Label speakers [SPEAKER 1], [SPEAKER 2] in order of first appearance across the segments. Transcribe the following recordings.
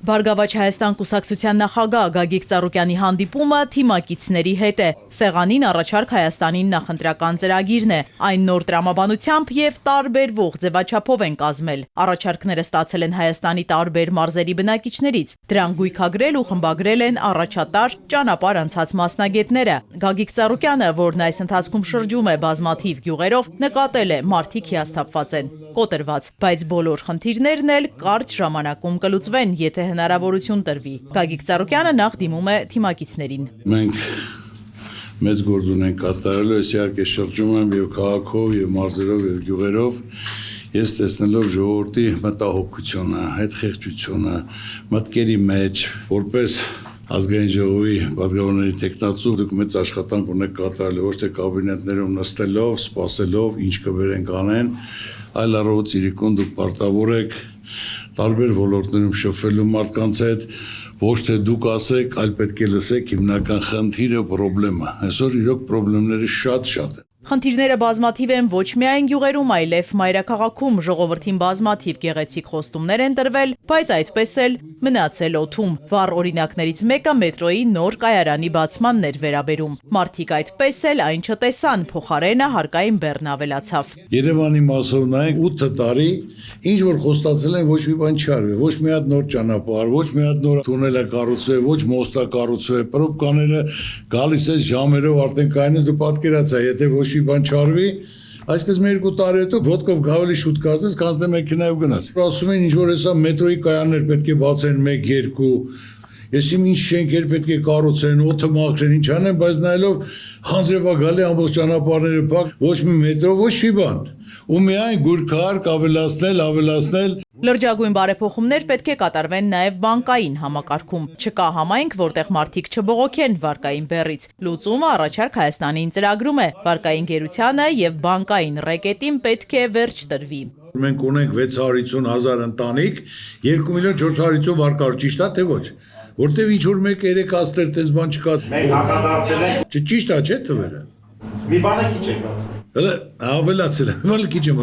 [SPEAKER 1] Բարգավաճ Հայաստան կուսակցության նախագահ Գագիկ Ծառուկյանի հանդիպումը թիմակիցների հետ է։ Սեղանին առաջարկ Հայաստանին նախընտրական ծրագիրն է։ Այն նոր տրամաբանությամբ եւ տարբերվող ձևաչափով են կազմել։ Առաջարկները ստացել են Հայաստանի տարբեր մարզերի բնակիչներից։ Դրանք գույքագրել ու խմբագրել են առաջատար ճանապարհ անցած մասնագետները։ Գագիկ Ծառուկյանը, որն այս ընթացքում շրջում է բազմաթիվ գյուղերով, նկատել է մարդիկ հիասթափված են, կոտրված, բայց բոլոր խնդիրներն էլ կարճ ժամանակում կլուծվեն, եթե հնարավորություն տրվի։ Գագիկ Ծառուկյանը նախ դիմում է թիմակիցներին։
[SPEAKER 2] Մենք մեծ գործ ունենք կատարելու, ես իհարկե շրջում եմ եւ քաղաքով եւ մարզերով եւ գյուղերով, ես տեսնելով ժողովրդի մտահոգությունը, հետխեղճությունը, մտքերի մեջ, որպես ազգային ժողովի պատգամավորների տեխնացու դուք մեծ աշխատանք ունեք կատարելու, ոչ թե կաբինետներում նստելով, սպասելով, ինչ կբերեն կանեն, այլ առողջ իրիկուն դուք պարտավոր եք տարբեր ոլորտներում շփվելու մարդկանց հետ, ոչ թե դուք ասեք, այլ պետք է լսեք հիմնական խնդիրը, պրոբլեմը։ Այսօր իրոք պրոբլեմները շատ են։
[SPEAKER 1] Խնդիրները բազմաթիվ են ոչ միայն գյուղերում, այլև մայրաքաղաքում ժողովրդին բազմաթիվ գեղեցիկ խոստումներ են տրվել, բայց այդպես էլ մնացել օդում։ Վառ օրինակներից մեկը մետրոյի նոր կայարանի բացմանն էր վերաբերում։ Մարդիկ այդպես էլ այն չտեսան, փոխարենը հարկային բեռն ավելացավ։
[SPEAKER 2] Երևանի մասով նայեք 8 տարի ինչ որ խոստացել են, ոչ մի բան չարվի, ոչ մի հատ նոր ճանապարհ, ոչ մի հատ նոր թունել է կառուցվել, ոչ մոստա կառուցվել, պրոբկաները գալիս է ժամերով արդեն կայանը դու պատկերացա, եթե ոչ մի բան չարվի, այսինքն 2 տարի հետո ոտքով ավելի շուտ կազես, կանցնե մեքենայով գնաց։ Ասում են ինչ որ հեսա մետրոյի կայաններ պետք է բացեն 1-2, ես ինչ շենքեր պետք է կառուցեն, օդը մաքրեն, ինչ անեն, բայց նայելով խանձրևա գալի ամբողջ ճանապարհները փակ, ոչ մի մետրո, ոչ մի բան։ Ու միայն գույքահարկ ավելացնել։
[SPEAKER 1] Լրջագույն բարեփոխումներ պետք է կատարվեն նաև բանկային համակարգում։ Չկա համայնք, որտեղ մարդիկ չբողոքեն վարկային բեռից։ Լուծումը առաջարկ Հայաստանին ծրագրում է։ Վարկային գերությանը եւ բանկային ռեկետին պետք է վերջ տրվի։
[SPEAKER 2] Մենք ունենք 650,000 ընտանիք, 2,450,000 վարկառու, ճիշտ է թե ոչ։ Որտեւ ինչ որ մեկ 3 աստեր տես բան չկա։
[SPEAKER 3] Մենք հակադարձել ենք։
[SPEAKER 2] Ճիշտ է, չէ՞ թվերը։
[SPEAKER 3] Մի բանը քիչ եք ասել։
[SPEAKER 2] Հələ ավելացել է, ո՞լ քիչ եմ։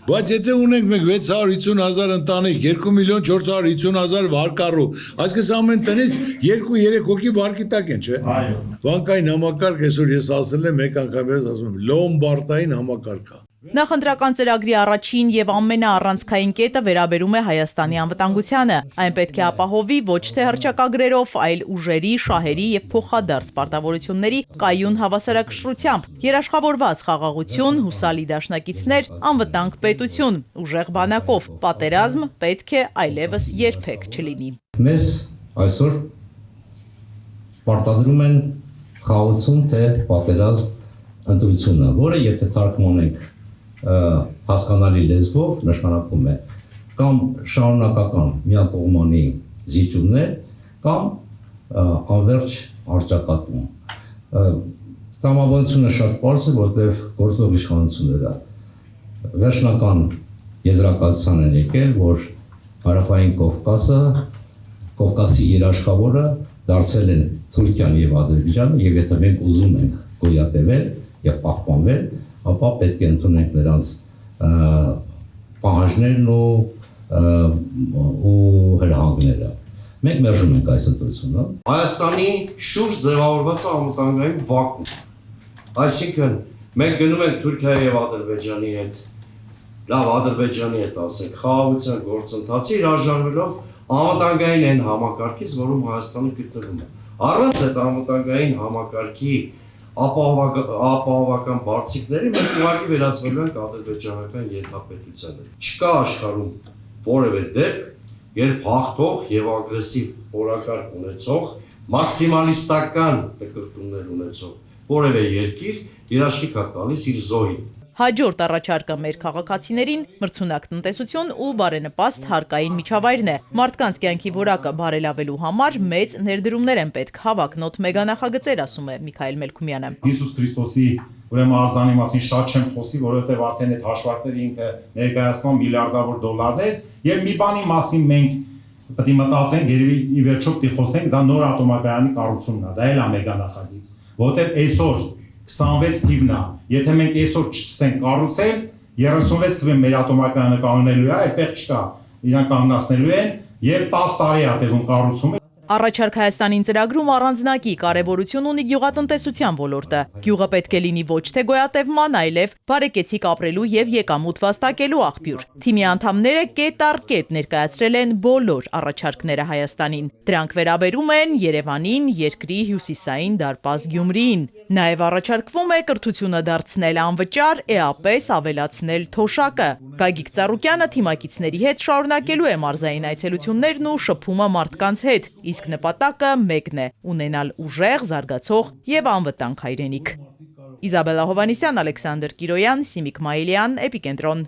[SPEAKER 2] Բայց եթե ունենք մենք 650,000 ընտանիք, 2,450,000 վարկառու, այսինքն ամեն տնից 2-3 հոգի վարկի տակ են, չէ՞։
[SPEAKER 3] Այո։
[SPEAKER 2] Բանկային համակարգ այսօր ես ասել եմ մեկ անգամ ես ասում եմ լոմբարդային համակարգ է։
[SPEAKER 1] Նախընտրական ծրագրի առաջին եւ ամենաառանցքային կետը վերաբերում է Հայաստանի անվտանգությանը։ Այն պետք է ապահովի ոչ թե հռչակագրերով, այլ ուժերի, շահերի եւ փոխադարձ պարտավորությունների կայուն հավասարակշռությամբ, երաշխավորված խաղաղություն, հուսալի դաշնակիցներ, անվտանգ պետություն, ուժեղ բանակով, պատերազմ պետք է այլևս երբեք չլինի։
[SPEAKER 4] Մեզ այսօր պարտադրում են խաղաղություն թե պատերազմ ընտրությունը, որը եթե թարգմանենք հասկանալի լեզվով նշանակում է կամ շարունակական միակողմանի զիջումներ կամ անվերջ առճակատում։ Տրամաբանությունը շատ պարզ է, որտեղ գործող իշխանությունները վերջնական եզրակացության են եկել, որ հարավային Կովկասը, Կովկասի երաշխավորը դարձել են Թուրքիան եւ Ադրբեջանը, եւ եթե մենք ուզում ենք գոյատևել եւ պահպանվել, ապա պետք է ընդունենք նրանց պահանջներն ու հրահանգները։ Մենք մերժում ենք այս ընտրությունը։
[SPEAKER 5] Հայաստանի շուրջ ձևավորված անվտանգային վակուում։ Այսինքն մենք գնում ենք Թուրքիայի եւ Ադրբեջանի հետ, լավ Ադրբեջանի հետ ասենք, խաղաղության գործընթացի հրաժարվելով անվտանգային այն համակարգից, որում Հայաստանը գտնվում է։ Առանց այդ անվտանգային համակարգի ապահովական բարձիկների մենք ուղղակի վերածվելու ենք ադրբեջանական ենթապետությանը։ Չկա աշխարհում որևէ դեպք, երբ հաղթող եւ ագրեսիվ օրակարգ ունեցող, մաքսիմալիստական նկրտումներ ունեցող որևէ երկիր երաշխիք է տալիս իր զոհին։
[SPEAKER 1] Հաջորդ առաջարկը մեր քաղաքացիներին մրցունակ տնտեսություն ու բարենպաստ հարկային միջավայրն է։ Մարդկանց կյանքի որակը բարելավելու համար մեծ ներդրումներ են պետք, հավակնոտ մեգանախագծեր, ասում է Միքայել Մելքումյանը։
[SPEAKER 3] Հիսուս Քրիստոսի ուրեմն արձանի մասին շատ չեմ խոսի, որովհետև արդեն այդ հաշվարկները ինքը ներկայացնում միլիարդավոր դոլարներ եւ մի բանի մասին մենք պետք է մտածենք, երևի ի վերջո պետք է խոսենք, դա նոր ատոմակայանի կառուցումն է, դա էլ է մեգանախագիծ, որովհետև այսօր 26 թիվն է, եթե մենք այսօր չցենք կառուցել, 36 թվին մեր ատոմակայանը կանգնելու է, այդտեղ չկա, իրան կանգնացնելու են, եւ 10 տարի է տևում կառուցումը։
[SPEAKER 1] Առաջարկ Հայաստանին ծրագրում առանձնակի կարևորություն ունի գյուղատնտեսության ոլորտը։ Գյուղը պետք է լինի ոչ թե գոյատևման, այլև բարեկեցիկ ապրելու եւ եկամուտ վաստակելու աղբյուր։ Թիմի անդամները կետ առ կետ ներկայացրել են բոլոր առաջարկները Հայաստանին։ Դրանք վերաբերում են Երևանին, երկրի հյուսիսային դարպաս Գյումրիին։ Նաեւ առաջարկվում է կրթությունը դարձնել անվճար, էապես ավելացնել թոշակը։ Գագիկ Ծառուկյանը թիմակիցների հետ շարունակելու է մարզային այցելություններն ու շփումը մարդկանց հետ։ Իսկ նպատակը մեկն է՝ ունենալ ուժեղ, զարգացող եւ անվտանգ հայրենիք։ Իզաբելլա Հովհաննիսյան, Ալեքսանդր Կիրոյան, Սիմիկ Մայիլյան, Էպիկենտրոն։